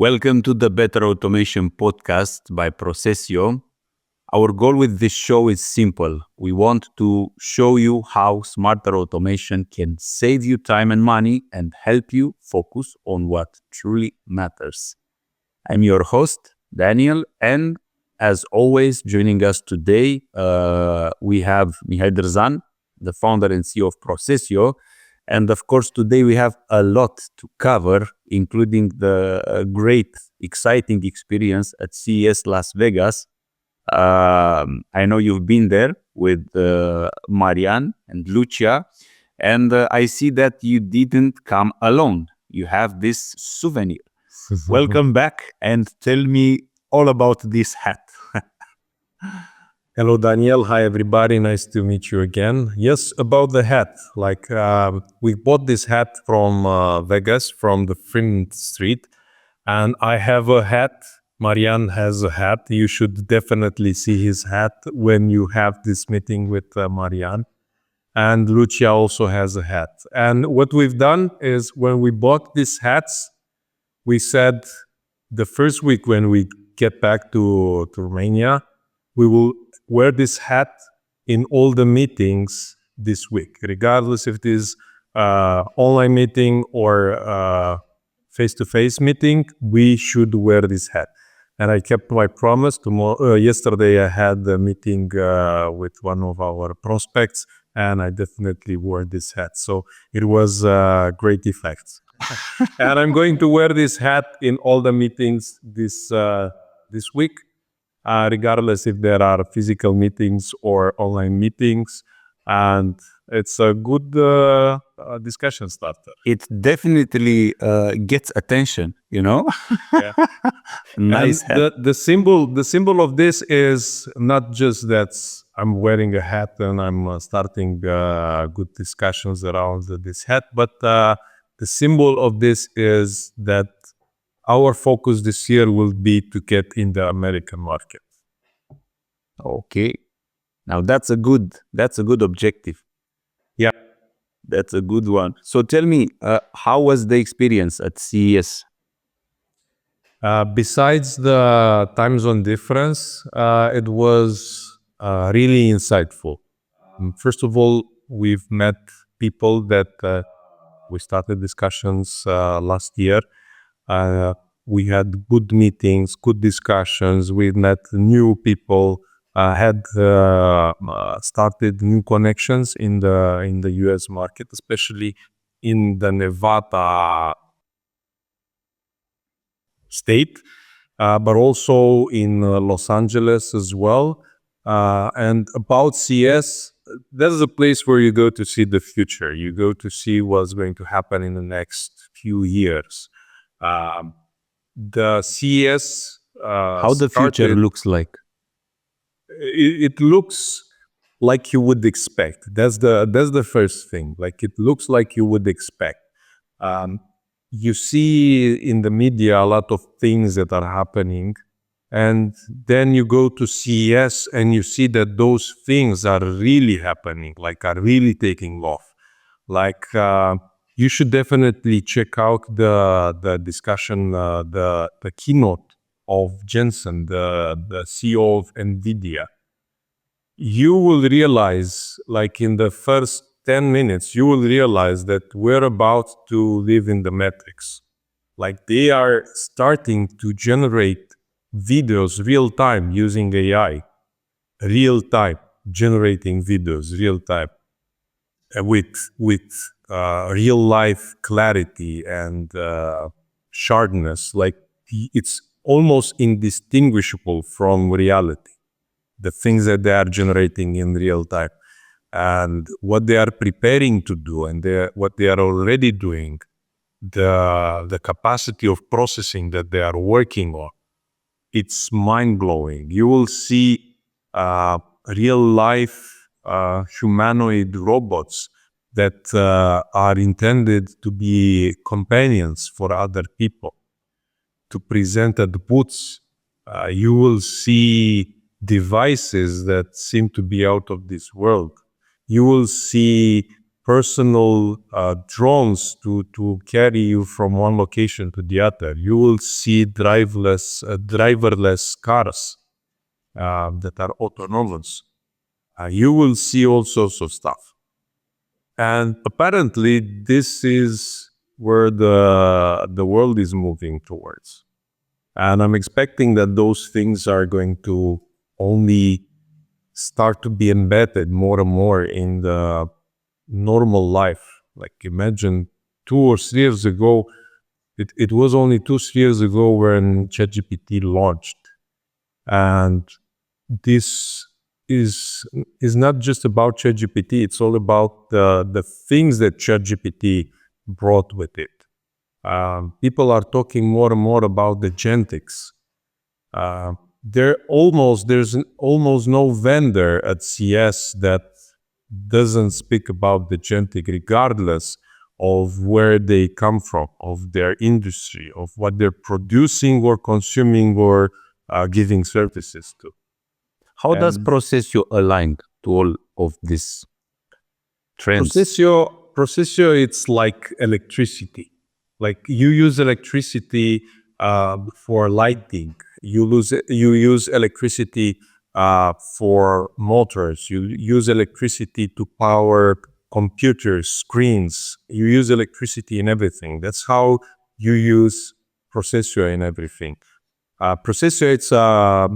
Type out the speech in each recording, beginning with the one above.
Welcome to the Better Automation podcast by PROCESIO. Our goal with this show is simple. We want to show you how smarter automation can save you time and money and help you focus on what truly matters. I'm your host, Daniel, and as always, joining us today, we have Mihai Darzan, the founder and CEO of PROCESIO. And of course, today we have a lot to cover, including the great, exciting experience at CES Las Vegas. I know you've been there with Marian and Lucia, and I see that you didn't come alone. You have this souvenir. Welcome back and tell me all about this hat. Hello, Daniel. Hi, everybody. Nice to meet you again. Yes, about the hat. We bought this hat from Vegas, from the Fremont Street, and I have a hat. Marian has a hat. You should definitely see his hat when you have this meeting with Marian. And Lucia also has a hat. And what we've done is when we bought these hats, we said the first week when we get back to Romania, we will wear this hat in all the meetings this week, regardless if it is online meeting or face-to-face meeting, we should wear this hat. And I kept my promise. Yesterday I had a meeting with one of our prospects, and I definitely wore this hat. So it was a great effect. And I'm going to wear this hat in all the meetings this week. Regardless if there are physical meetings or online meetings, and it's a good discussion starter. It definitely gets attention, you know? Yeah. Nice and hat. the symbol of this is not just that I'm wearing a hat and I'm starting good discussions around this hat, but the symbol of this is that our focus this year will be to get in the American market. Okay. Now that's a good objective. Yeah. That's a good one. So tell me, how was the experience at CES? Besides the time zone difference, it was really insightful. First of all, we've met people that we started discussions last year. We had good meetings, good discussions. We met new people, had started new connections in the US market, especially in the Nevada state, but also in Los Angeles as well. And about CS, that's a place where you go to see the future. You go to see what's going to happen in the next few years. The CES How the future looks like? It looks like you would expect. That's the first thing. Like it looks like you would expect. You see in the media a lot of things that are happening, and then you go to CES and you see that those things are really happening, like are really taking off. Like you should definitely check out the discussion, the keynote of Jensen, the CEO of Nvidia. You will realize, like in the first 10 minutes, you will realize that we're about to live in the Matrix. Like they are starting to generate videos real time using AI, real time generating videos real time with real life clarity and sharpness. Like it's almost indistinguishable from reality, the things that they are generating in real time and what they are preparing to do and what they are already doing, the capacity of processing that they are working on. It's mind-blowing. You will see real life humanoid robots that are intended to be companions for other people, to present at booths. You will see devices that seem to be out of this world. You will see personal drones to carry you from one location to the other. You will see driverless cars that are autonomous. You will see all sorts of stuff. And apparently, this is where the world is moving towards. And I'm expecting that those things are going to only start to be embedded more and more in the normal life. Like imagine 2 or 3 years ago, it was only 2 3 years ago when ChatGPT launched. And this is not just about ChatGPT, it's all about the things that ChatGPT brought with it. People are talking more and more about the agentics. There's almost no vendor at CS that doesn't speak about the agentic, regardless of where they come from, of their industry, of what they're producing or consuming or giving services to. How does And PROCESIO align to all of these trends? Procesio, it's like electricity. Like you use electricity for lighting. You use electricity for motors. You use electricity to power computers, screens. You use electricity in everything. That's how you use Procesio in everything. Procesio, it's a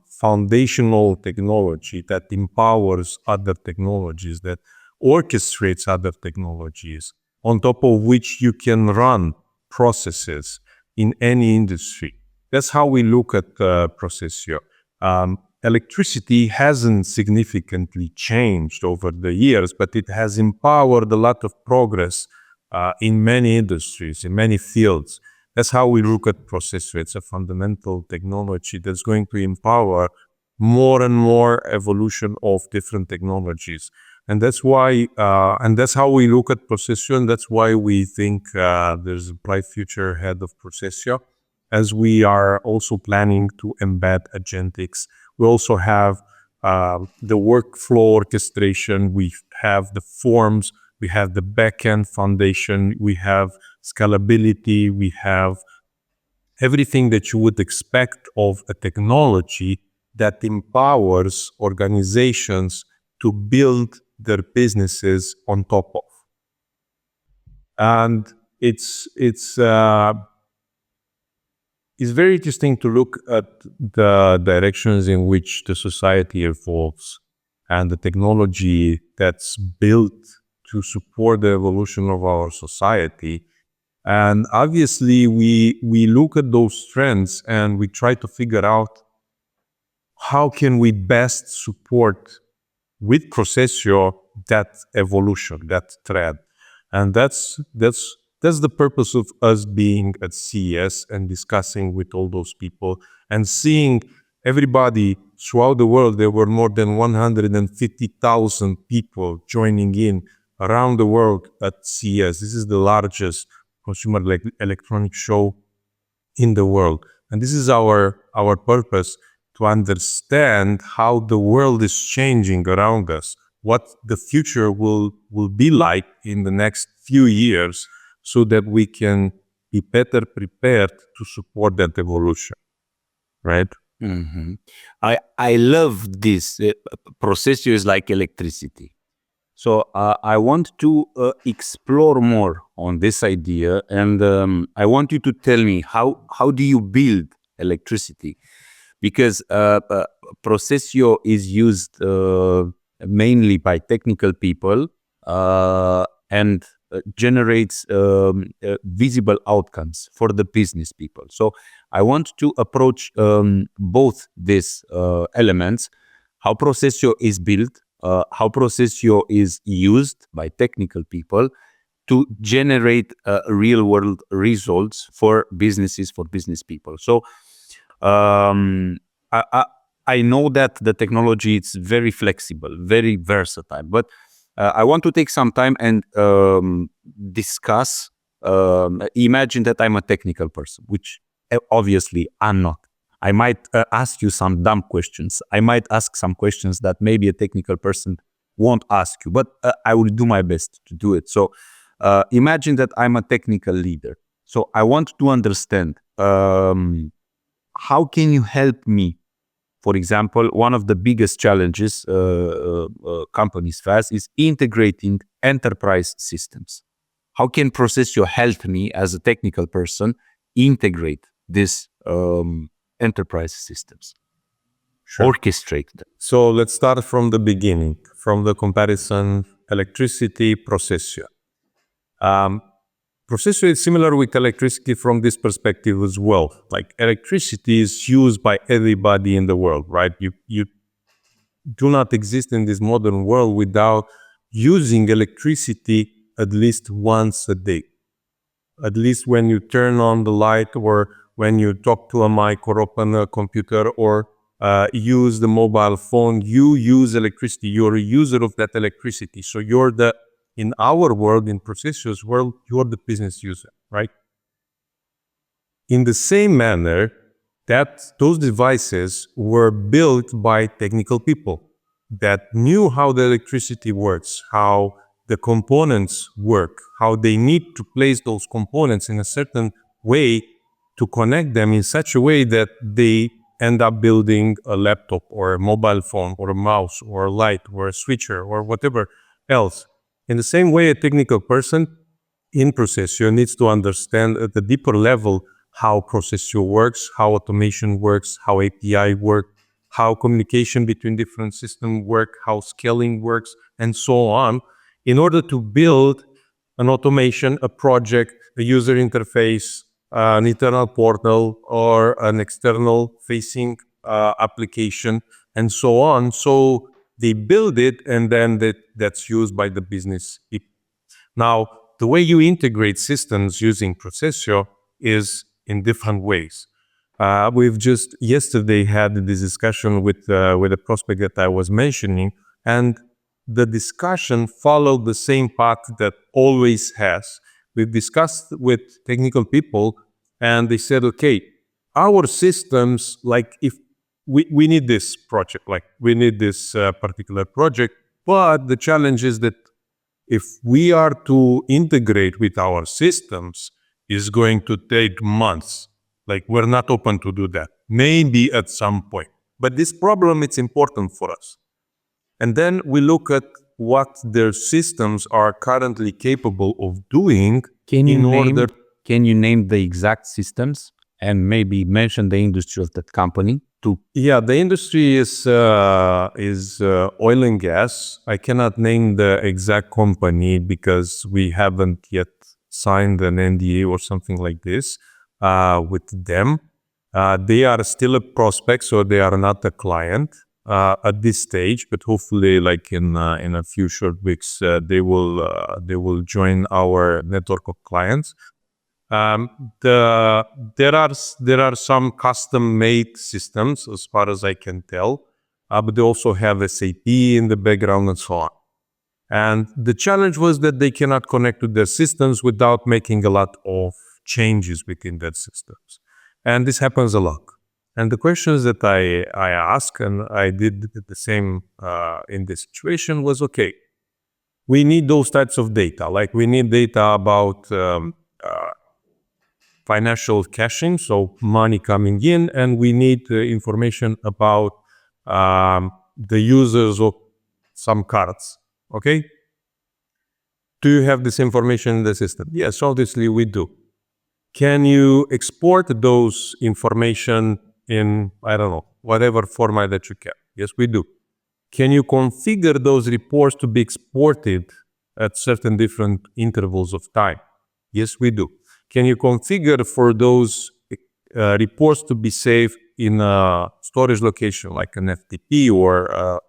foundational technology that empowers other technologies, that orchestrates other technologies, on top of which you can run processes in any industry. That's how we look at Procesio. Electricity hasn't significantly changed over the years, but it has empowered a lot of progress in many industries, in many fields. That's how we look at Procesio. It's a fundamental technology that's going to empower more and more evolution of different technologies. And that's why, and that's how we look at Procesio, and that's why we think there's a bright future ahead of Procesio, as we are also planning to embed agentics. We also have the workflow orchestration, we have the forms, we have the backend foundation, we have scalability, we have everything that you would expect of a technology that empowers organizations to build their businesses on top of. And it's very interesting to look at the directions in which the society evolves and the technology that's built to support the evolution of our society. And obviously, we look at those trends and we try to figure out how can we best support with Procesio that evolution, that thread. And that's the purpose of us being at CES and discussing with all those people and seeing everybody throughout the world. There were more than 150,000 people joining in around the world at CES. This is the largest consumer electronic show in the world. And this is our purpose, to understand how the world is changing around us, what the future will be like in the next few years, so that we can be better prepared to support that evolution, right? Mm-hmm. I love this. Procesio is like electricity. So I want to explore more on this idea, and I want you to tell me how do you build electricity? Because Procesio is used mainly by technical people and generates visible outcomes for the business people. So I want to approach both these elements: how Procesio is built, how Procesio is used by technical people to generate real world results for businesses, for business people. So um, I know that the technology is very flexible, very versatile, but I want to take some time and discuss. Imagine that I'm a technical person, which obviously I'm not. I might ask you some dumb questions. I might ask some questions that maybe a technical person won't ask you, but I will do my best to do it. So imagine that I'm a technical leader. So I want to understand how can you help me? For example, one of the biggest challenges companies face is integrating enterprise systems. How can PROCESIO help me as a technical person integrate these enterprise systems, Sure. orchestrate them? So let's start from the beginning, from the comparison electricity, PROCESIO. PROCESIO is similar with electricity from this perspective as well. Like electricity is used by everybody in the world, right? You do not exist in this modern world without using electricity at least once a day. At least when you turn on the light, or when you talk to a mic, or open a computer, or use the mobile phone, you use electricity. You're a user of that electricity. So in our world, in PROCESIO's world, you're the business user, right? In the same manner, that those devices were built by technical people that knew how the electricity works, how the components work, how they need to place those components in a certain way to connect them in such a way that they end up building a laptop or a mobile phone or a mouse or a light or a switcher or whatever else. In the same way, a technical person in PROCESIO needs to understand at a deeper level how PROCESIO works, how automation works, how API work, how communication between different systems work, how scaling works, and so on, in order to build an automation, a project, a user interface, an internal portal, or an external facing application, and so on. So they build it, and then that's used by the business people. Now, the way you integrate systems using PROCESIO is in different ways. We've just yesterday had this discussion with a prospect that I was mentioning, and the discussion followed the same path that always has. We've discussed with technical people, and they said, okay, our systems, like if we need this project, like we need this particular project, but the challenge is that if we are to integrate with our systems, is going to take months. Like we're not open to do that. Maybe at some point. But this problem, it's important for us. And then we look at what their systems are currently capable of doing Can you in name order. can you name the exact systems and maybe mention the industry of that company to? Yeah, the industry is oil and gas. I cannot name the exact company because we haven't yet signed an NDA or something like this with them. They are still a prospect, so they are not a client at this stage. But hopefully, like in a few short weeks, they will join our network of clients. There are some custom-made systems, as far as I can tell, but they also have SAP in the background and so on. And the challenge was that they cannot connect to their systems without making a lot of changes within their systems. And this happens a lot. And the questions that I asked, and I did the same in this situation, was, okay, we need those types of data. Like we need data about financial caching, so money coming in, and we need information about the users of some cards, okay? Do you have this information in the system? Yes, obviously we do. Can you export those information in, I don't know, whatever format that you can? Yes, we do. Can you configure those reports to be exported at certain different intervals of time? Yes, we do. Can you configure for those reports to be saved in a storage location like an FTP or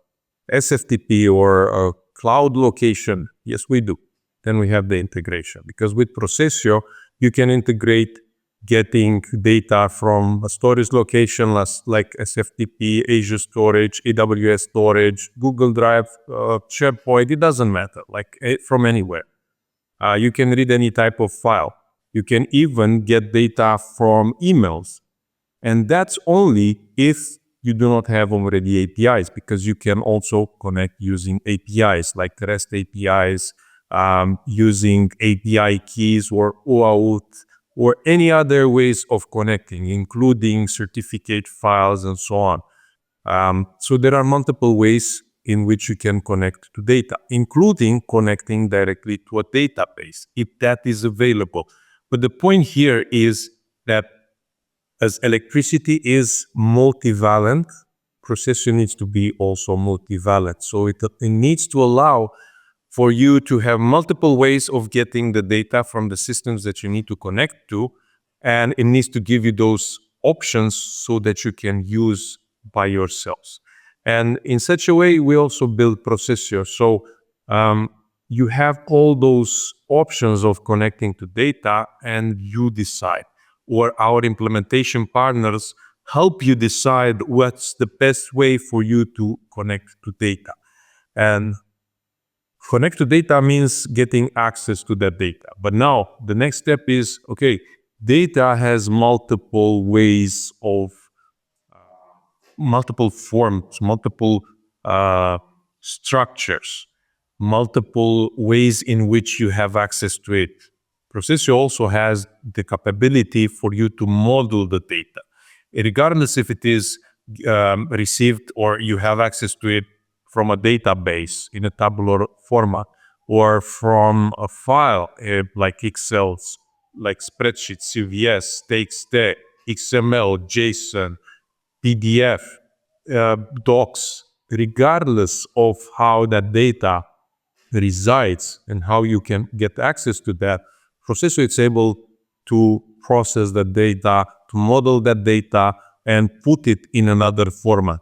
SFTP or a cloud location? Yes, we do. Then we have the integration, because with PROCESIO, you can integrate getting data from a storage location like SFTP, Azure Storage, AWS Storage, Google Drive, SharePoint, it doesn't matter, like from anywhere. You can read any type of file. You can even get data from emails. And that's only if you do not have already APIs, because you can also connect using APIs like REST APIs, using API keys or OAuth, or any other ways of connecting, including certificate files and so on. So there are multiple ways in which you can connect to data, including connecting directly to a database, if that is available. But the point here is that as electricity is multivalent, PROCESIO needs to be also multivalent. So it needs to allow for you to have multiple ways of getting the data from the systems that you need to connect to, and it needs to give you those options so that you can use by yourselves. And in such a way, we also build PROCESIO. So you have all those options of connecting to data, and you decide, or our implementation partners help you decide what's the best way for you to connect to data. And connect to data means getting access to that data. But now the next step is, okay, data has multiple ways of, multiple forms, multiple structures, multiple ways in which you have access to it. PROCESIO also has the capability for you to model the data, regardless if it is received or you have access to it from a database in a tabular format, or from a file like Excel, like spreadsheets, CVS, TXT, XML, JSON, PDF, docs, regardless of how that data resides and how you can get access to that, PROCESIO is able to process that data, to model that data, and put it in another format.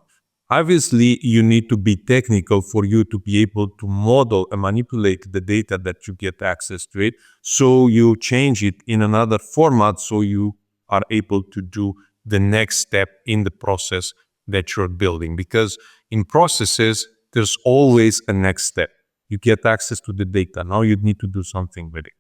Obviously, you need to be technical for you to be able to model and manipulate the data that you get access to it. So you change it in another format so you are able to do the next step in the process that you're building. Because in processes, there's always a next step. You get access to the data. Now you need to do something with it.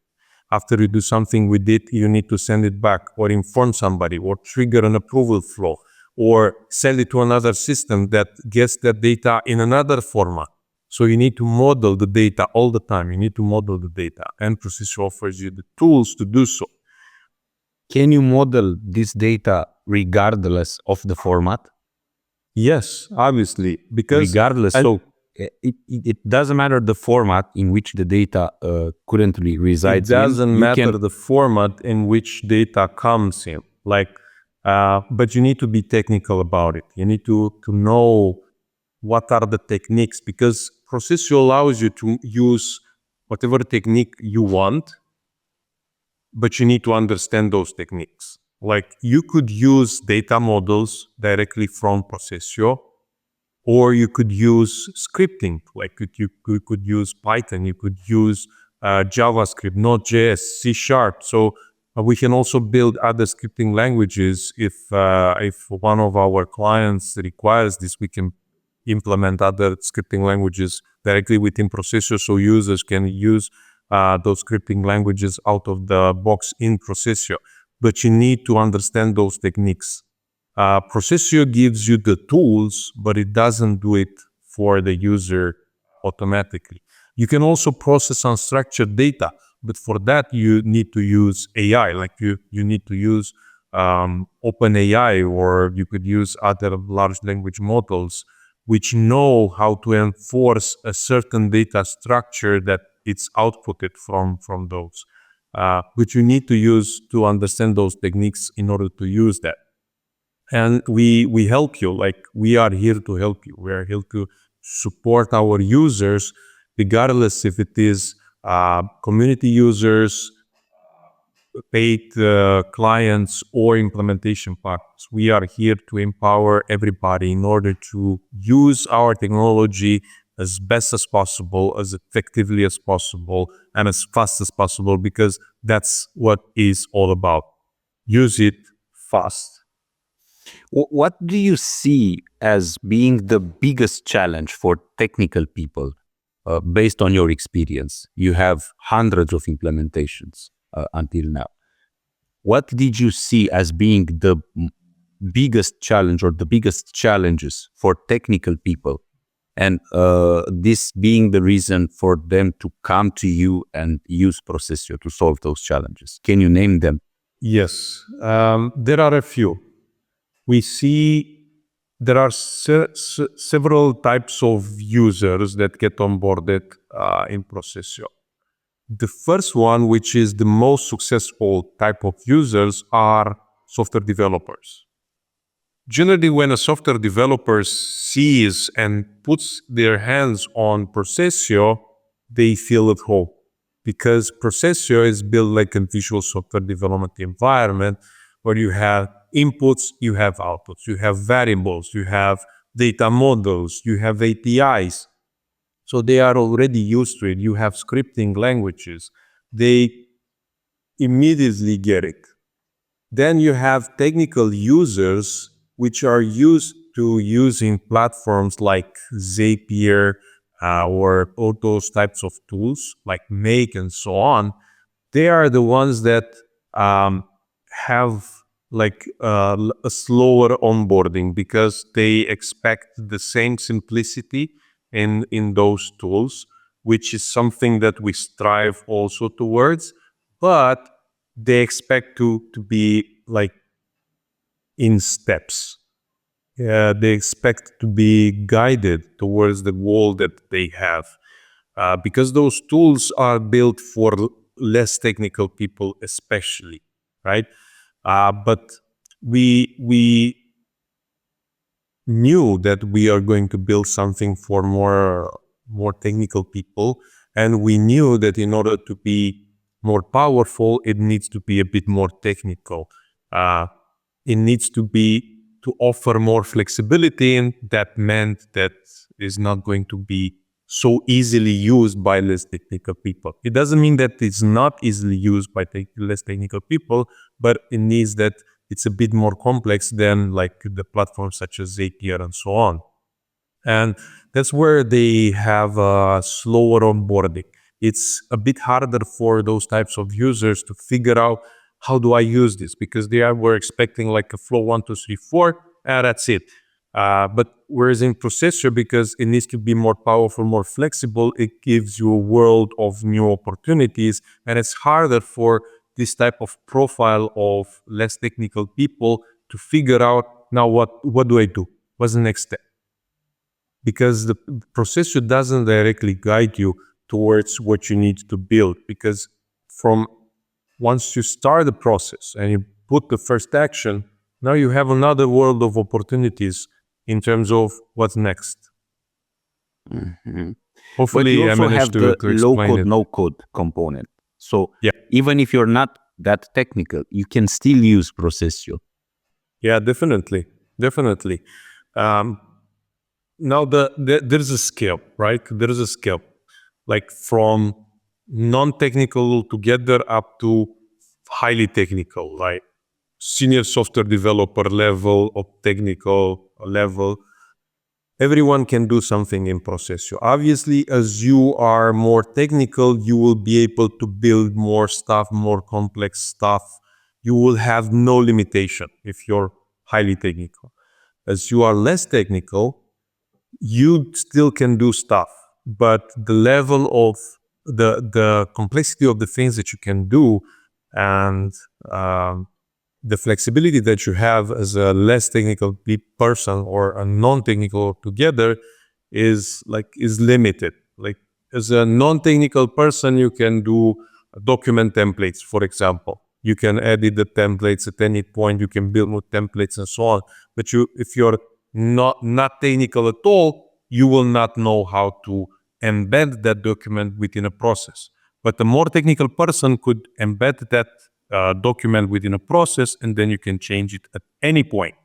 After you do something with it, you need to send it back, or inform somebody, or trigger an approval flow, or send it to another system that gets that data in another format. So you need to model the data all the time. You need to model the data, and PROCESIO offers you the tools to do so. Can you model this data regardless of the format? Yes, obviously, because Regardless, so it doesn't matter the format in which the data currently it resides in. doesn't You matter can the format in which data comes in. But you need to be technical about it. You need to know what are the techniques, because PROCESIO allows you to use whatever technique you want, but you need to understand those techniques. Like, you could use data models directly from PROCESIO, or you could use scripting. Like, you could use Python, you could use JavaScript, Node.js, C#. So we can also build other scripting languages. If one of our clients requires this, we can implement other scripting languages directly within PROCESIO, so users can use those scripting languages out of the box in PROCESIO. But you need to understand those techniques. PROCESIO gives you the tools, but it doesn't do it for the user automatically. You can also process unstructured data, but for that you need to use AI. Like, you need to use OpenAI, or you could use other large language models which know how to enforce a certain data structure that it's outputted from those. Which you need to use to understand those techniques in order to use that. And we help you. Like, we are here to help you. We are here to support our users, regardless if it is community users, paid clients, or implementation partners. We are here to empower everybody in order to use our technology as best as possible, as effectively as possible, and as fast as possible, because that's what is all about. Use it fast. What do you see as being the biggest challenge for technical people based on your experience? You have hundreds of implementations until now. What did you see as being the biggest challenge or the biggest challenges for technical people, and this being the reason for them to come to you and use Procesio to solve those challenges? Can you name them? Yes, there are a few. We see there are several types of users that get onboarded in Procesio. The first one, which is the most successful type of users, are software developers. Generally, when a software developer sees and puts their hands on Procesio, they feel at home, because Procesio is built like a visual software development environment where you have inputs, you have outputs, you have variables, you have data models, you have APIs. So they are already used to it. You have scripting languages. They immediately get it. Then you have technical users which are used to using platforms like Zapier or all those types of tools like Make and so on. They are the ones that have like a slower onboarding because they expect the same simplicity in those tools, which is something that we strive also towards, but they expect to be like in steps. They expect to be guided towards the goal that they have, because those tools are built for less technical people, especially, right? But we knew that we are going to build something for more technical people, and we knew that in order to be more powerful, it needs to be a bit more technical. It needs to be to offer more flexibility, and that meant that is not going to be so easily used by less technical people. It doesn't mean that it's not easily used by less technical people, but it means that it's a bit more complex than like the platforms such as Zapier and so on. And that's where they have a slower onboarding. It's a bit harder for those types of users to figure out, how do I use this? Because were expecting like a flow 1, 2, 3, 4, and that's it. But whereas in Processor, because it needs to be more powerful, more flexible, it gives you a world of new opportunities, and it's harder for this type of profile of less technical people to figure out, now what do I do? What's the next step? Because the processor doesn't directly guide you towards what you need to build, because from once you start the process and you put the first action, now you have another world of opportunities in terms of what's next. Mhm. But you Hopefully I also managed have the to low explain code, it. no code component. So Yeah. even if you're not that technical, you can still use Procesio. Yeah, definitely. Definitely. Um, Now there's a scale, right? There is a scale, like from non-technical together up to highly technical, like senior software developer level of technical level. Everyone can do something in Processio. Obviously, as you are more technical, you will be able to build more stuff, more complex stuff. You will have no limitation if you're highly technical. As you are less technical, you still can do stuff, but the level of the complexity of the things that you can do, and the flexibility that you have as a less technical person or a non-technical together is limited. Like, as a non-technical person, you can do document templates, for example. You can edit the templates at any point. You can build more templates and so on. But if you're not technical at all, you will not know how to embed that document within a process. But a more technical person could embed that document within a process, and then you can change it at any point.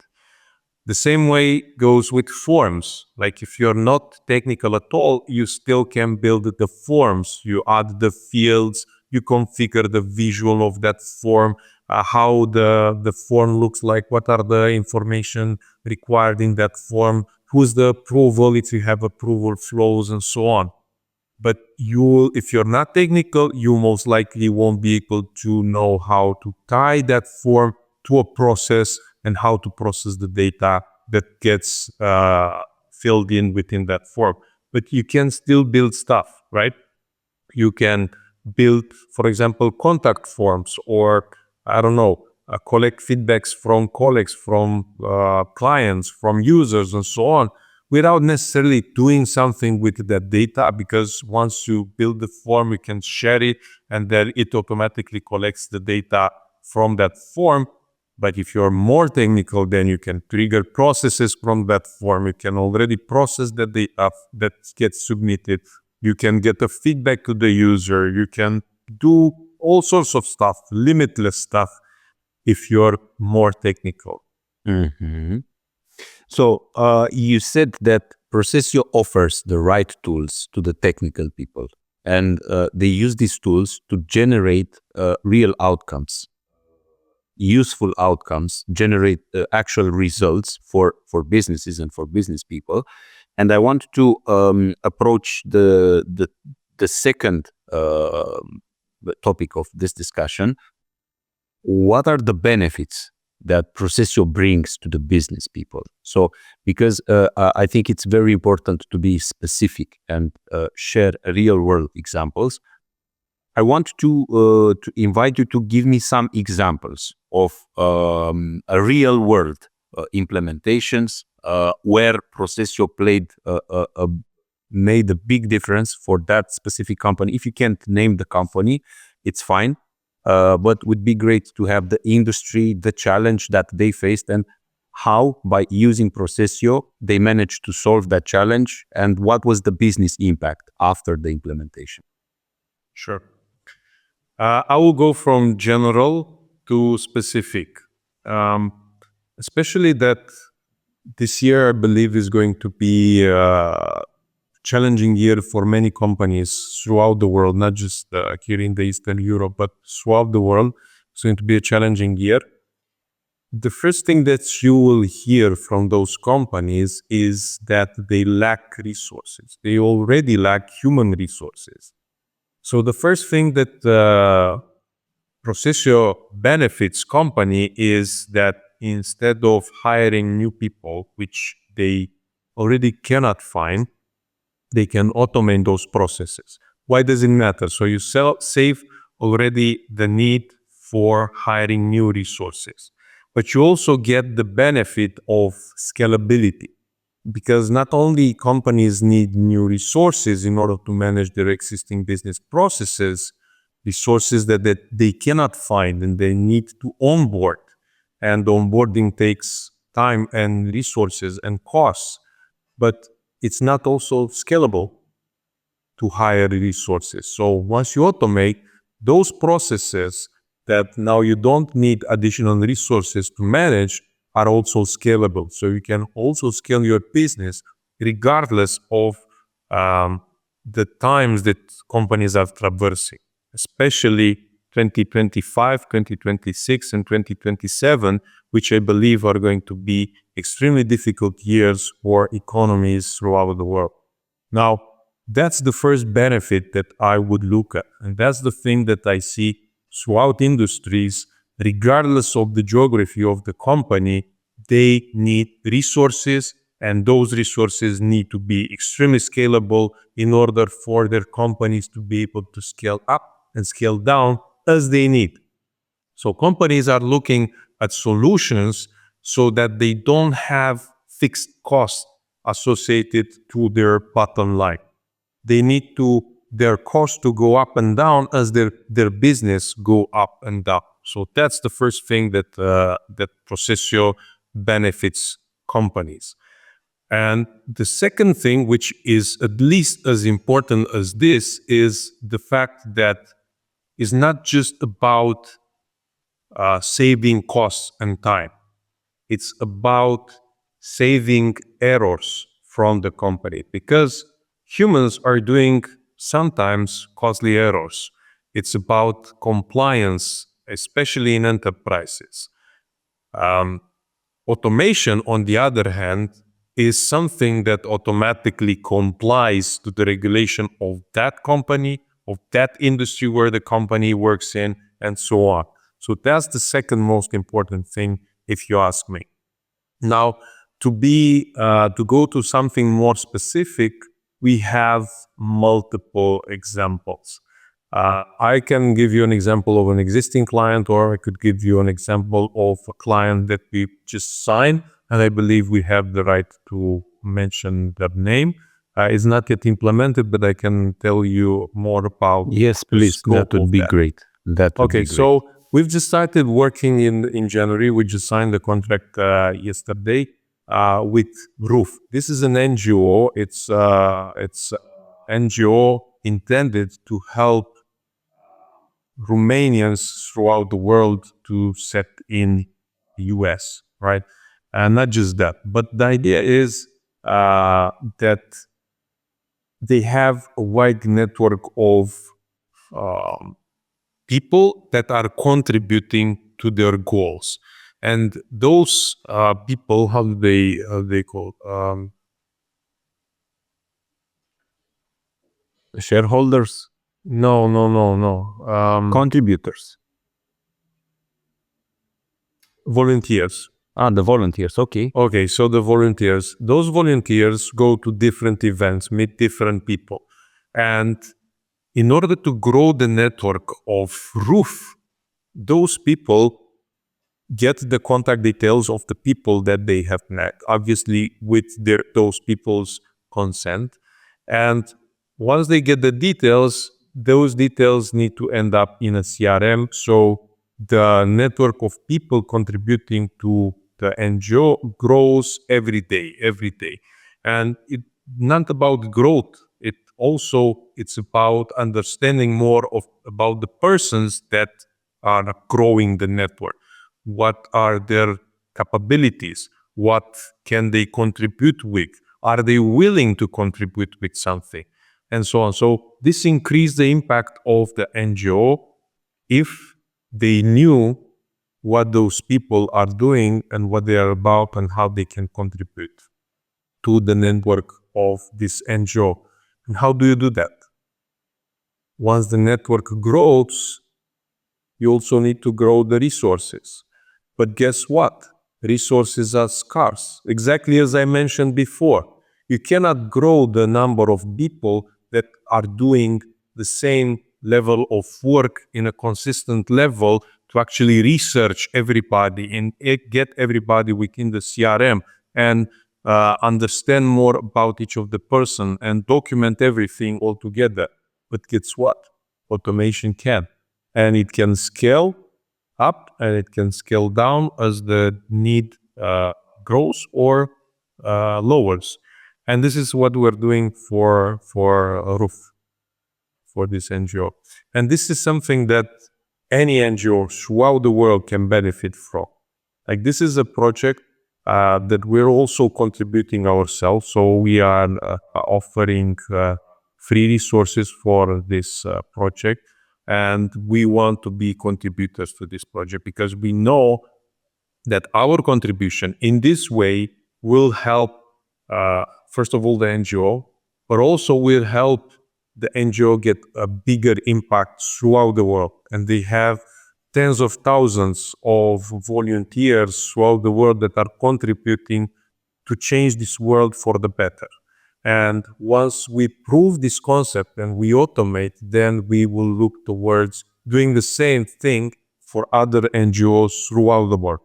The same way goes with forms. Like, if you're not technical at all, you still can build the forms. You add the fields, you configure the visual of that form, how the form looks like, what are the information required in that form, who's the approval, if you have approval flows, and so on. But if you're not technical, you most likely won't be able to know how to tie that form to a process and how to process the data that gets filled in within that form. But you can still build stuff, right? You can build, for example, contact forms, or I don't know, collect feedbacks from colleagues, from clients, from users, and so on, without necessarily doing something with that data, because once you build the form, you can share it, and then it automatically collects the data from that form. But if you're more technical, then you can trigger processes from that form. You can already process the data that gets submitted. You can get a feedback to the user. You can do all sorts of stuff, limitless stuff, if you're more technical. Mhm. So you said that Procesio offers the right tools to the technical people, and they use these tools to generate real outcomes, useful outcomes, generate actual results for businesses and for business people. And I want to approach the second topic of this discussion. What are the benefits that Procesio brings to the business people? So, because I think it's very important to be specific and share real world examples. I want to invite you to give me some examples of a real world implementations where Procesio made a big difference for that specific company. If you can't name the company, it's fine. But would be great to have the industry, the challenge that they faced, and how by using Procesio they managed to solve that challenge, and what was the business impact after the implementation. Sure. I will go from general to specific, um, especially that this year, I believe, is going to be a challenging year for many companies throughout the world, not just here in the Eastern Europe, but throughout the world. It's going to be a challenging year. The first thing that you will hear from those companies is that they lack resources. They already lack human resources. So the first thing that Procesio benefits company is that instead of hiring new people, which they already cannot find, they can automate those processes. Why does it matter? So you save already the need for hiring new resources, but you also get the benefit of scalability, because not only companies need new resources in order to manage their existing business processes, resources that they cannot find and they need to onboard. And onboarding takes time and resources and costs, but it's not also scalable to hire resources. So once you automate those processes that now you don't need additional resources to manage are also scalable. So you can also scale your business regardless of the times that companies are traversing, especially 2025, 2026, and 2027, which I believe are going to be extremely difficult years for economies throughout the world. Now, that's the first benefit that I would look at. And that's the thing that I see throughout industries, regardless of the geography of the company, they need resources, and those resources need to be extremely scalable in order for their companies to be able to scale up and scale down as they need. So companies are looking at solutions so that they don't have fixed costs associated to their bottom line. They need their costs to go up and down as their business go up and down. So that's the first thing that Procesio benefits companies. And the second thing, which is at least as important as this, is the fact that it's not just about saving costs and time. It's about saving errors from the company, because humans are doing sometimes costly errors. It's about compliance, especially in enterprises. Automation, on the other hand, is something that automatically complies to the regulation of that company, of that industry where the company works in, and so on. So that's the second most important thing if you ask me. Now, to go to something more specific, we have multiple examples. I can give you an example of an existing client, or I could give you an example of a client that we just signed, and I believe we have the right to mention that name. It's not yet implemented, but I can tell you more about Yes, the please. That scope would of be that. great. That would Okay, be great. so we've just started working in January. We just signed the contract yesterday with Roof. This is an NGO. It's NGO intended to help Romanians throughout the world to set in US, right? And not just that, but the idea is that they have a wide network of um, people that are contributing to their goals, and those people, how do they call Shareholders, no, contributors. volunteers. The volunteers. Okay. Okay, so the volunteers, those volunteers go to different events, meet different people, and in order to grow the network of Roof, those people get the contact details of the people that they have met, obviously with those people's consent. And once they get the details, those details need to end up in a CRM. So the network of people contributing to the NGO grows every day. And it's not about growth. It's about understanding more about the persons that are growing the network. What are their capabilities? What can they contribute with? Are they willing to contribute with something? And so on. So this increased the impact of the NGO if they knew what those people are doing and what they are about and how they can contribute to the network of this NGO. And how do you do that? Once the network grows, you also need to grow the resources. But guess what? Resources are scarce. Exactly as I mentioned before. You cannot grow the number of people that are doing the same level of work in a consistent level to actually research everybody and get everybody within the CRM and understand more about each of the person and document everything all together. But guess what? Automation can. And it can scale up and it can scale down as the need grows or lowers. And this is what we're doing for Roof, for this NGO. And this is something that any NGO throughout the world can benefit from. Like this is a project that we're also contributing ourselves. So we are offering free resources for this project. And we want to be contributors to this project because we know that our contribution in this way will help, first of all, the NGO, but also will help the NGO get a bigger impact throughout the world. And they have tens of thousands of volunteers throughout the world that are contributing to change this world for the better. And once we prove this concept and we automate, then we will look towards doing the same thing for other NGOs throughout the world.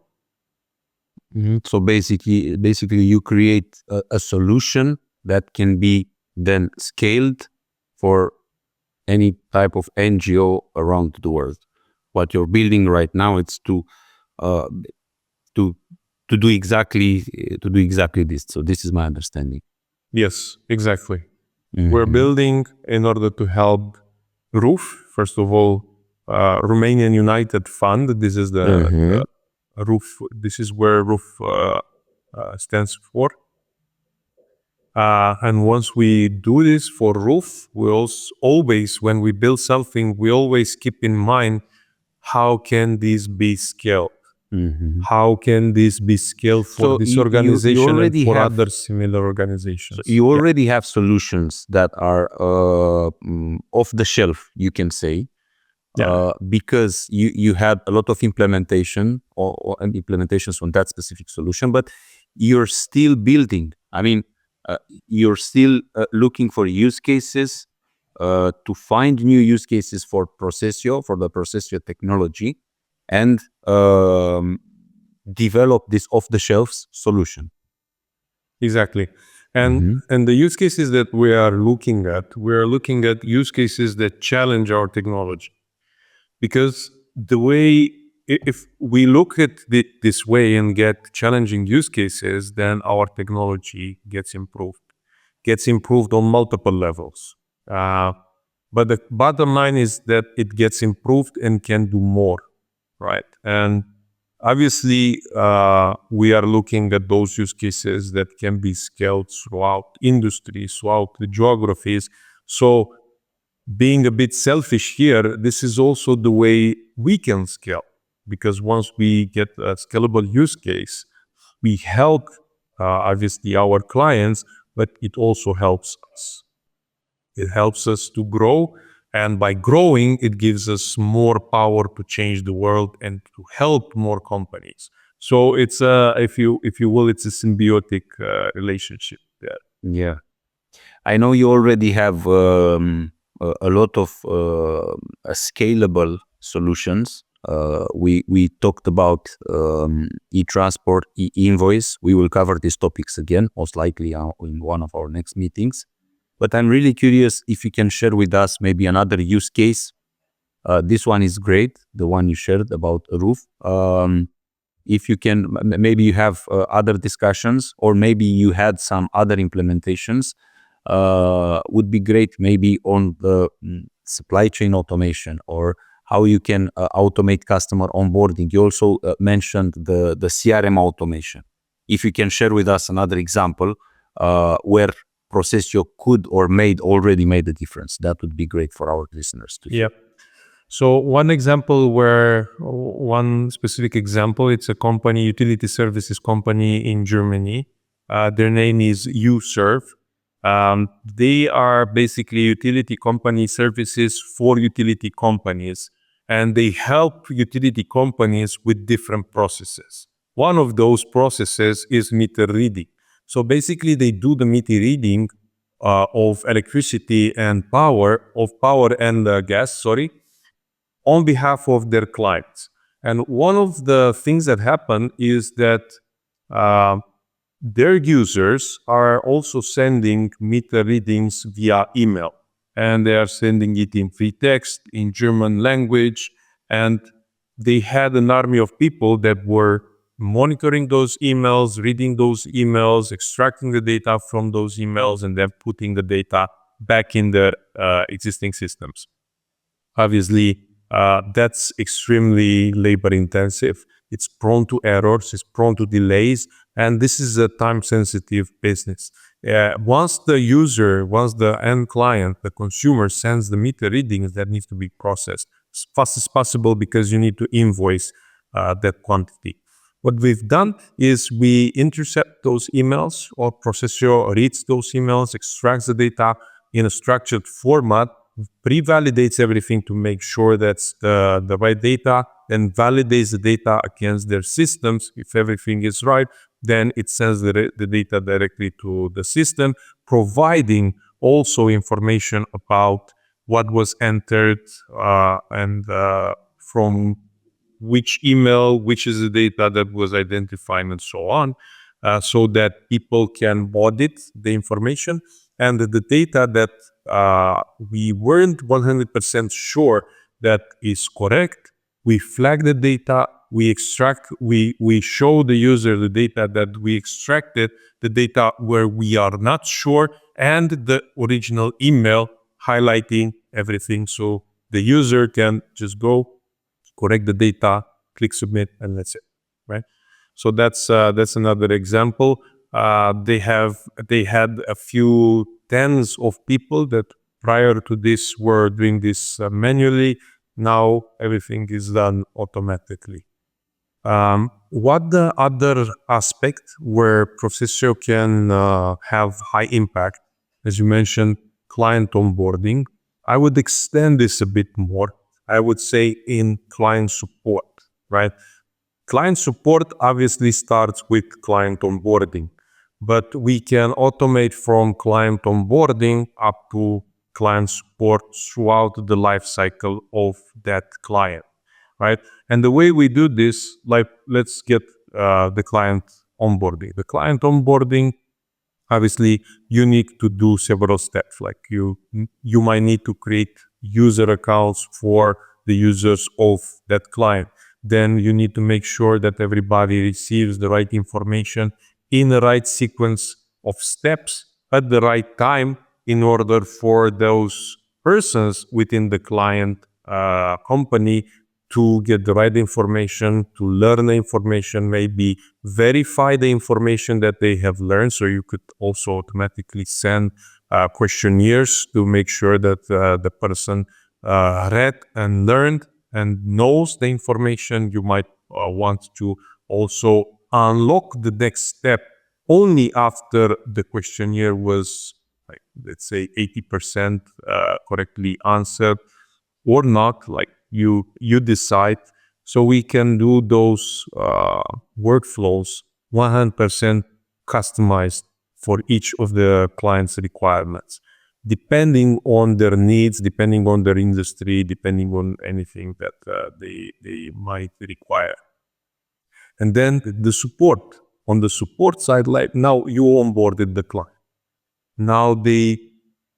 So basically, you create a solution that can be then scaled for any type of NGO around the world. What you're building right now, it's to do exactly this. So this is my understanding. Yes, exactly. We're building in order to help Roof. First of all, Romanian United Fund. This is the Roof. This is where Roof stands for. And once we do this for Roof, we also always, when we build something, we always keep in mind how can this be scaled. How can this be scaled for So this you organization and already for have- other similar organizations? You already have solutions that are off the shelf, you can say, Yeah, because you had a lot of implementation and implementations on that specific solution, but you're still building. I mean, you're still looking for use cases to find new use cases for Procesio, for the Procesio technology, and develop this off-the-shelf solution. exactly. And Mm-hmm. and the use cases that we are looking at use cases that challenge our technology. Because the way, if we look at this way and get challenging use cases, then our technology gets improved on multiple levels. Uh, but the bottom line is that it gets improved and can do more, right? And obviously, we are looking at those use cases that can be scaled throughout industries, throughout the geographies. So being a bit selfish here, this is also the way we can scale. Because once we get a scalable use case, we help obviously our clients, but it also helps us. It helps us to grow. And by growing, it gives us more power to change the world and to help more companies. So it's a, if you will, it's a symbiotic relationship there. Yeah. I know you already have a lot of scalable solutions. We talked about e-transport, e-invoice. We will cover these topics again, most likely in one of our next meetings. But I'm really curious if you can share with us maybe another use case. This one is great, the one you shared about a roof. If you can, maybe you have other discussions, or maybe you had some other implementations, would be great maybe on the supply chain automation, or how you can automate customer onboarding. You also mentioned the CRM automation. If you can share with us another example where Procesio could or already made a difference, that would be great for our listeners to hear. Yeah. So one specific example, it's a company, utility services company in Germany. Their name is uServe. They are basically utility company services for utility companies, and they help utility companies with different processes. One of those processes is meter reading. So basically, they do the meter reading of electricity and power and gas, sorry, on behalf of their clients. And one of the things that happen is that uh, their users are also sending meter readings via email. And they are sending it in free text, in German language. And they had an army of people that were monitoring those emails, reading those emails, extracting the data from those emails, and then putting the data back in the existing systems. Obviously, that's extremely labor intensive. It's prone to errors, it's prone to delays, and this is a time sensitive business. Once the end client, the consumer sends the meter readings, that needs to be processed as fast as possible because you need to invoice that quantity. What we've done is we intercept those emails, or Procesio reads those emails, extracts the data in a structured format, pre-validates everything to make sure that's the right data, then validates the data against their systems. If everything is right, then it sends the data directly to the system, providing also information about what was entered and from which email, which is the data that was identified, and so on, so that people can audit the information. And the data that we weren't 100% sure that is correct, we flag the data, we show the user the data that we extracted, the data where we are not sure, and the original email highlighting everything. So the user can just go, correct the data, click submit, and that's it, right? So that's another example. They had a few tens of people that prior to this were doing this manually. Now everything is done automatically. What the other aspect where Procesio can have high impact, as you mentioned, client onboarding, I would extend this a bit more. I would say, in client support, right? Client support obviously starts with client onboarding, but we can automate from client onboarding up to client support throughout the life cycle of that client, right? And the way we do this, like, let's get the client onboarding. The client onboarding, obviously, you need to do several steps. Like you might need to create user accounts for the users of that client. Then you need to make sure that everybody receives the right information in the right sequence of steps at the right time in order for those persons within the client company to get the right information, to learn the information, maybe verify the information that they have learned. So you could also automatically send questionnaires to make sure that the person read and learned and knows the information. You might want to also unlock the next step only after the questionnaire was, like, let's say 80% correctly answered or not. Like you decide. So we can do those workflows 100% customized for each of the client's requirements, depending on their needs, depending on their industry, depending on anything that they might require. And then the support. On the support side, like, now you onboarded the client. Now they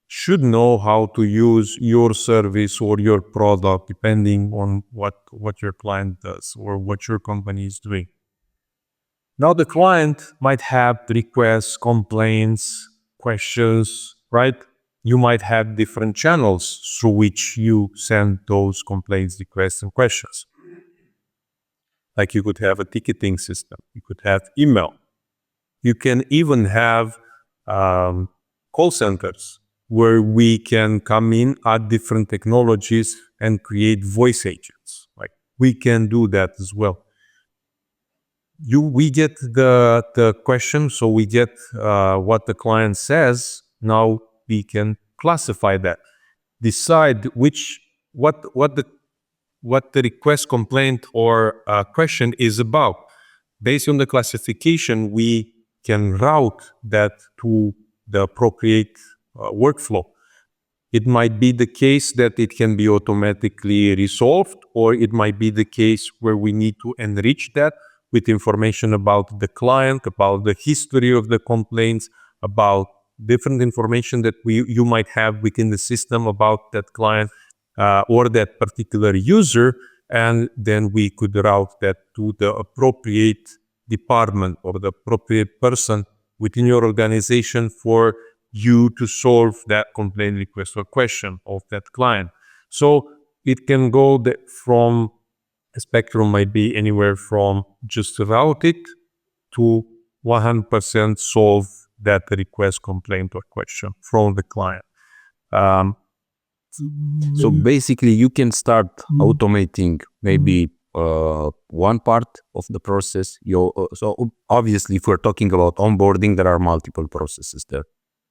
should know how to use your service or your product depending on what your client does or what your company is doing. Now the client might have requests, complaints, questions, right? You might have different channels through which you send those complaints, requests, and questions. Like you could have a ticketing system, you could have email, you can even have call centers where we can come in, add different technologies, and create voice agents. Like we can do that as well. We get the question, so we get what the client says. Now we can classify that, decide what the request, complaint, or question is about. Based on the classification, we can route that to the appropriate workflow. It might be the case that it can be automatically resolved, or it might be the case where we need to enrich that with information about the client, about the history of the complaints, about different information that you might have within the system about that client or that particular user. And then we could route that to the appropriate department or the appropriate person within your organization for you to solve that complaint, request, or question of that client. So it can go from a spectrum might be anywhere from just route it to 100% solve that request, complaint, or question from the client. So basically, you can start automating maybe one part of the process. So obviously, if we're talking about onboarding, there are multiple processes there.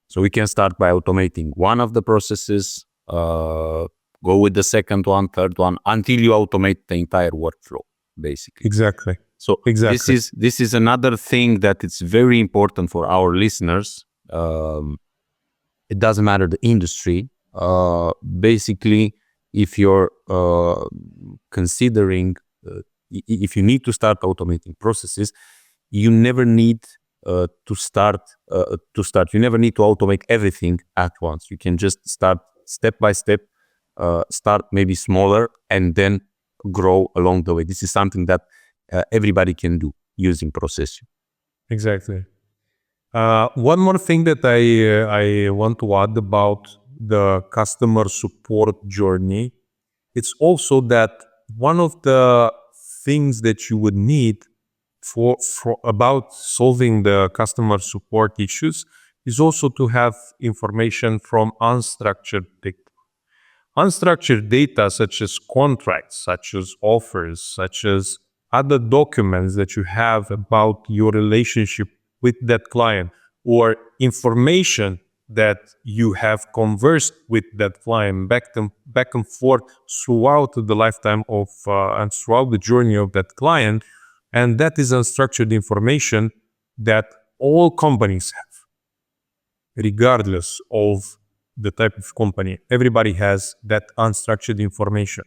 So we can start by automating one of the processes, go with the second one, third one, until you automate the entire workflow, basically. Exactly. So Exactly. this is another thing that it's very important for our listeners. It doesn't matter the industry. Basically, if you're considering, if you need to start automating processes, you never need to start. You never need to automate everything at once. You can just start step by step. Start maybe smaller and then grow along the way. This is something that everybody can do using PROCESIO. Exactly. One more thing that I want to add about the customer support journey, it's also that one of the things that you would need for about solving the customer support issues is also to have information from unstructured data. Unstructured data such as contracts, such as offers, such as other documents that you have about your relationship with that client, or information that you have conversed with that client back and forth throughout the lifetime of and throughout the journey of that client. And that is unstructured information that all companies have, regardless of the type of company. Everybody has that unstructured information.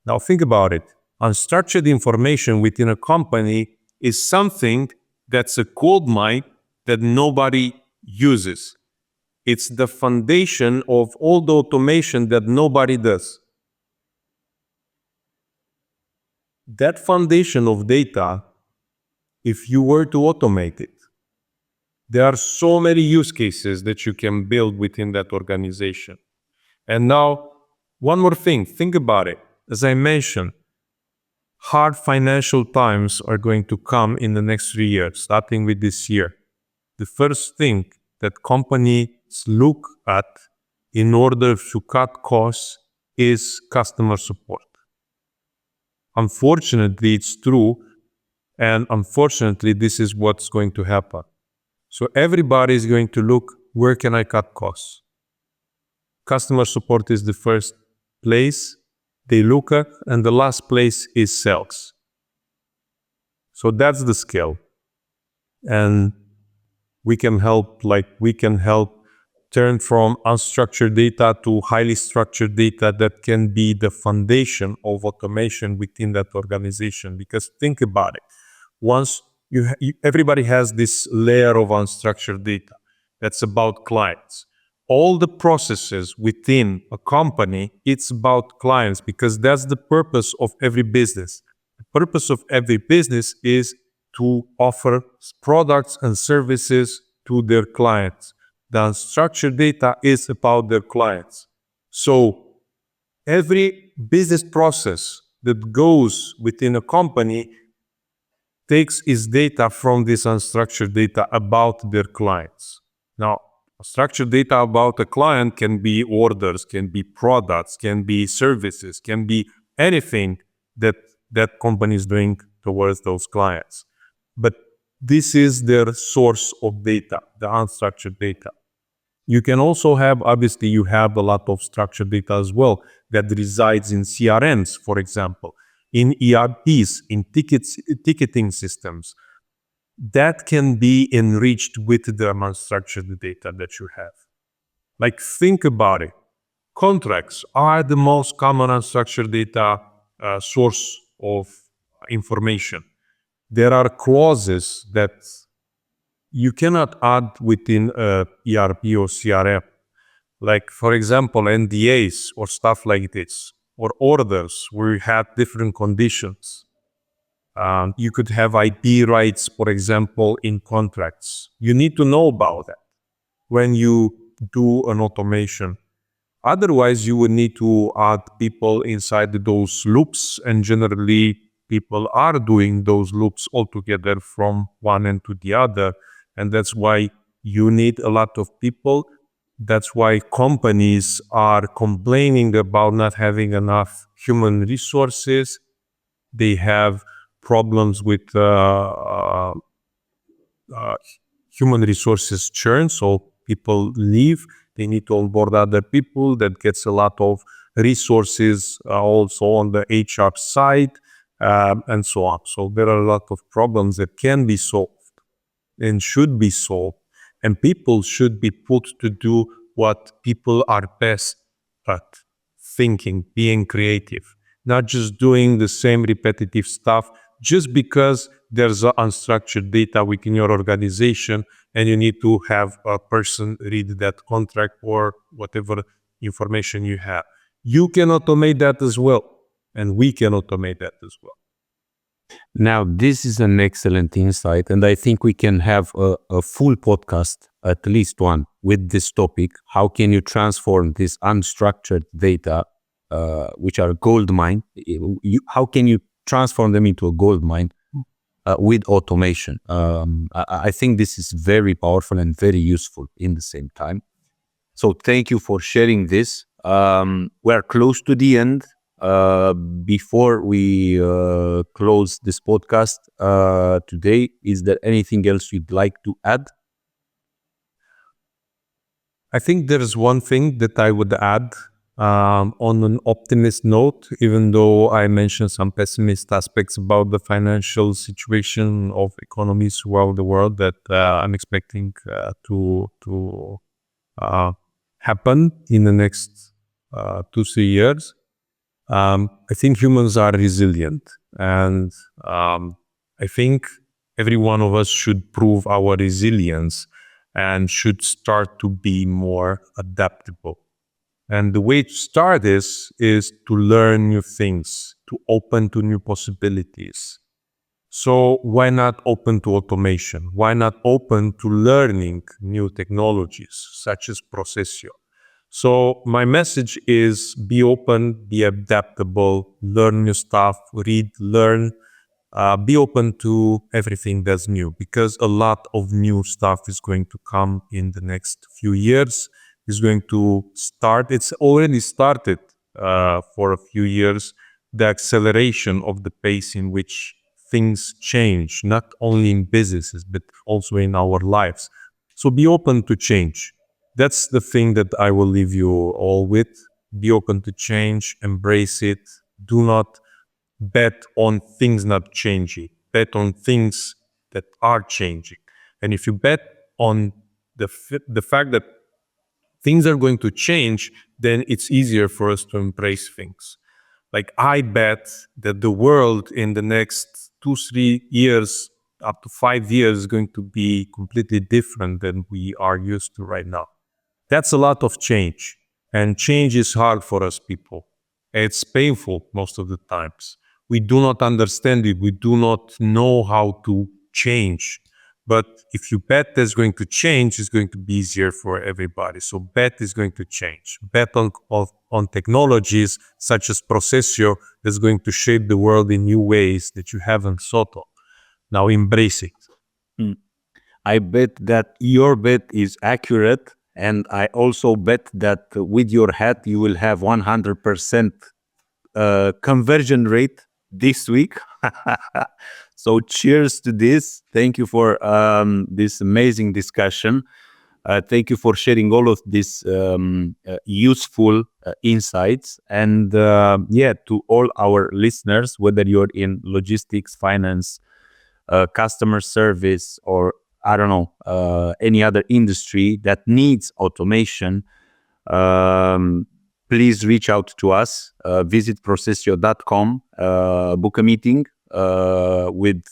Now think about it. Unstructured information within a company is something that's a gold mine that nobody uses. It's the foundation of all the automation that nobody does. That foundation of data, if you were to automate it, there are so many use cases that you can build within that organization. And now, one more thing, think about it. As I mentioned, hard financial times are going to come in the next 3 years, starting with this year. The first thing that companies look at in order to cut costs is customer support. Unfortunately, it's true, and unfortunately, this is what's going to happen. So everybody is going to look, where can I cut costs? Customer support is the first place they look at, and the last place is sales. So that's the scale. And we can help turn from unstructured data to highly structured data that can be the foundation of automation within that organization. Because think about it. Once everybody has this layer of unstructured data that's about clients. All the processes within a company, it's about clients, because that's the purpose of every business. The purpose of every business is to offer products and services to their clients. The unstructured data is about their clients. So every business process that goes within a company takes its data from this unstructured data about their clients. Now, structured data about a client can be orders, can be products, can be services, can be anything that that company is doing towards those clients. But this is their source of data, the unstructured data. You can also have, obviously, you have a lot of structured data as well that resides in CRMs, for example, in ERPs, in ticketing systems. That can be enriched with the unstructured data that you have. Like, think about it. Contracts are the most common unstructured data source of information. There are clauses that you cannot add within ERP or CRM. Like, for example, NDAs or stuff like this, or orders where you have different conditions. You could have IP rights, for example, in contracts. You need to know about that when you do an automation. Otherwise, you would need to add people inside those loops, and generally people are doing those loops altogether from one end to the other. And that's why you need a lot of people. That's why companies are complaining about not having enough human resources. They have problems with human resources churn, so people leave. They need to onboard other people. That gets a lot of resources also on the HR side, and so on. So there are a lot of problems that can be solved and should be solved. And people should be put to do what people are best at: thinking, being creative, not just doing the same repetitive stuff just because there's unstructured data within your organization and you need to have a person read that contract or whatever information you have. You can automate that as well, and we can automate that as well. Now, this is an excellent insight, and I think we can have a full podcast, at least one, with this topic. How can you transform this unstructured data, which are gold mine? How can you transform them into a gold mine with automation? I think this is very powerful and very useful in the same time. So thank you for sharing this. We're close to the end. Before we close this podcast today, is there anything else you'd like to add? I think there is one thing that I would add on an optimist note, even though I mentioned some pessimist aspects about the financial situation of economies throughout the world that I'm expecting to happen in the next 2-3 years. I think humans are resilient, and I think every one of us should prove our resilience and should start to be more adaptable. And the way to start is to learn new things, to open to new possibilities. So why not open to automation? Why not open to learning new technologies such as PROCESIO? So my message is be open, be adaptable, learn new stuff, read, learn, be open to everything that's new, because a lot of new stuff is going to come in the next few years. Is going to start. It's already started for a few years. The acceleration of the pace in which things change, not only in businesses but also in our lives. So be open to change. That's the thing that I will leave you all with. Be open to change, embrace it. Do not bet on things not changing. Bet on things that are changing. And if you bet on the fact that things are going to change, then it's easier for us to embrace things. Like I bet that the world in the next 2-3 years, up to 5 years, is going to be completely different than we are used to right now. That's a lot of change. And change is hard for us people. It's painful most of the times. We do not understand it. We do not know how to change. But if you bet that's going to change, it's going to be easier for everybody. So bet is going to change. Bet on technologies such as PROCESIO that's going to shape the world in new ways that you haven't thought of. Now embrace it. I bet that your bet is accurate, and I also bet that with your hat you will have 100% conversion rate this week. So cheers to this. Thank you for this amazing discussion. Thank you for sharing all of these useful insights. And yeah, to all our listeners, whether you're in logistics, finance, customer service, or I don't know, any other industry that needs automation, please reach out to us. Visit procesio.com, book a meeting with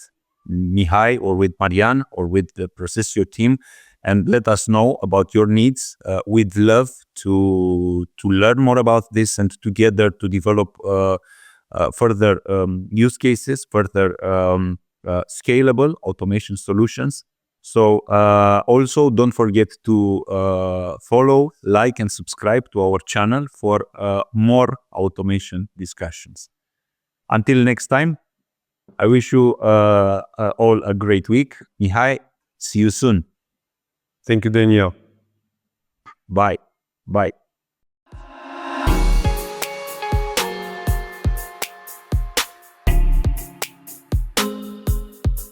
Mihai or with Marian or with the Procesio team, and let us know about your needs. We'd love to learn more about this and together to develop further use cases, further scalable automation solutions. So also don't forget to follow, like, and subscribe to our channel for more automation discussions. Until next time, I wish you all a great week. Mihai, see you soon. Thank you, Daniel. Bye. Bye.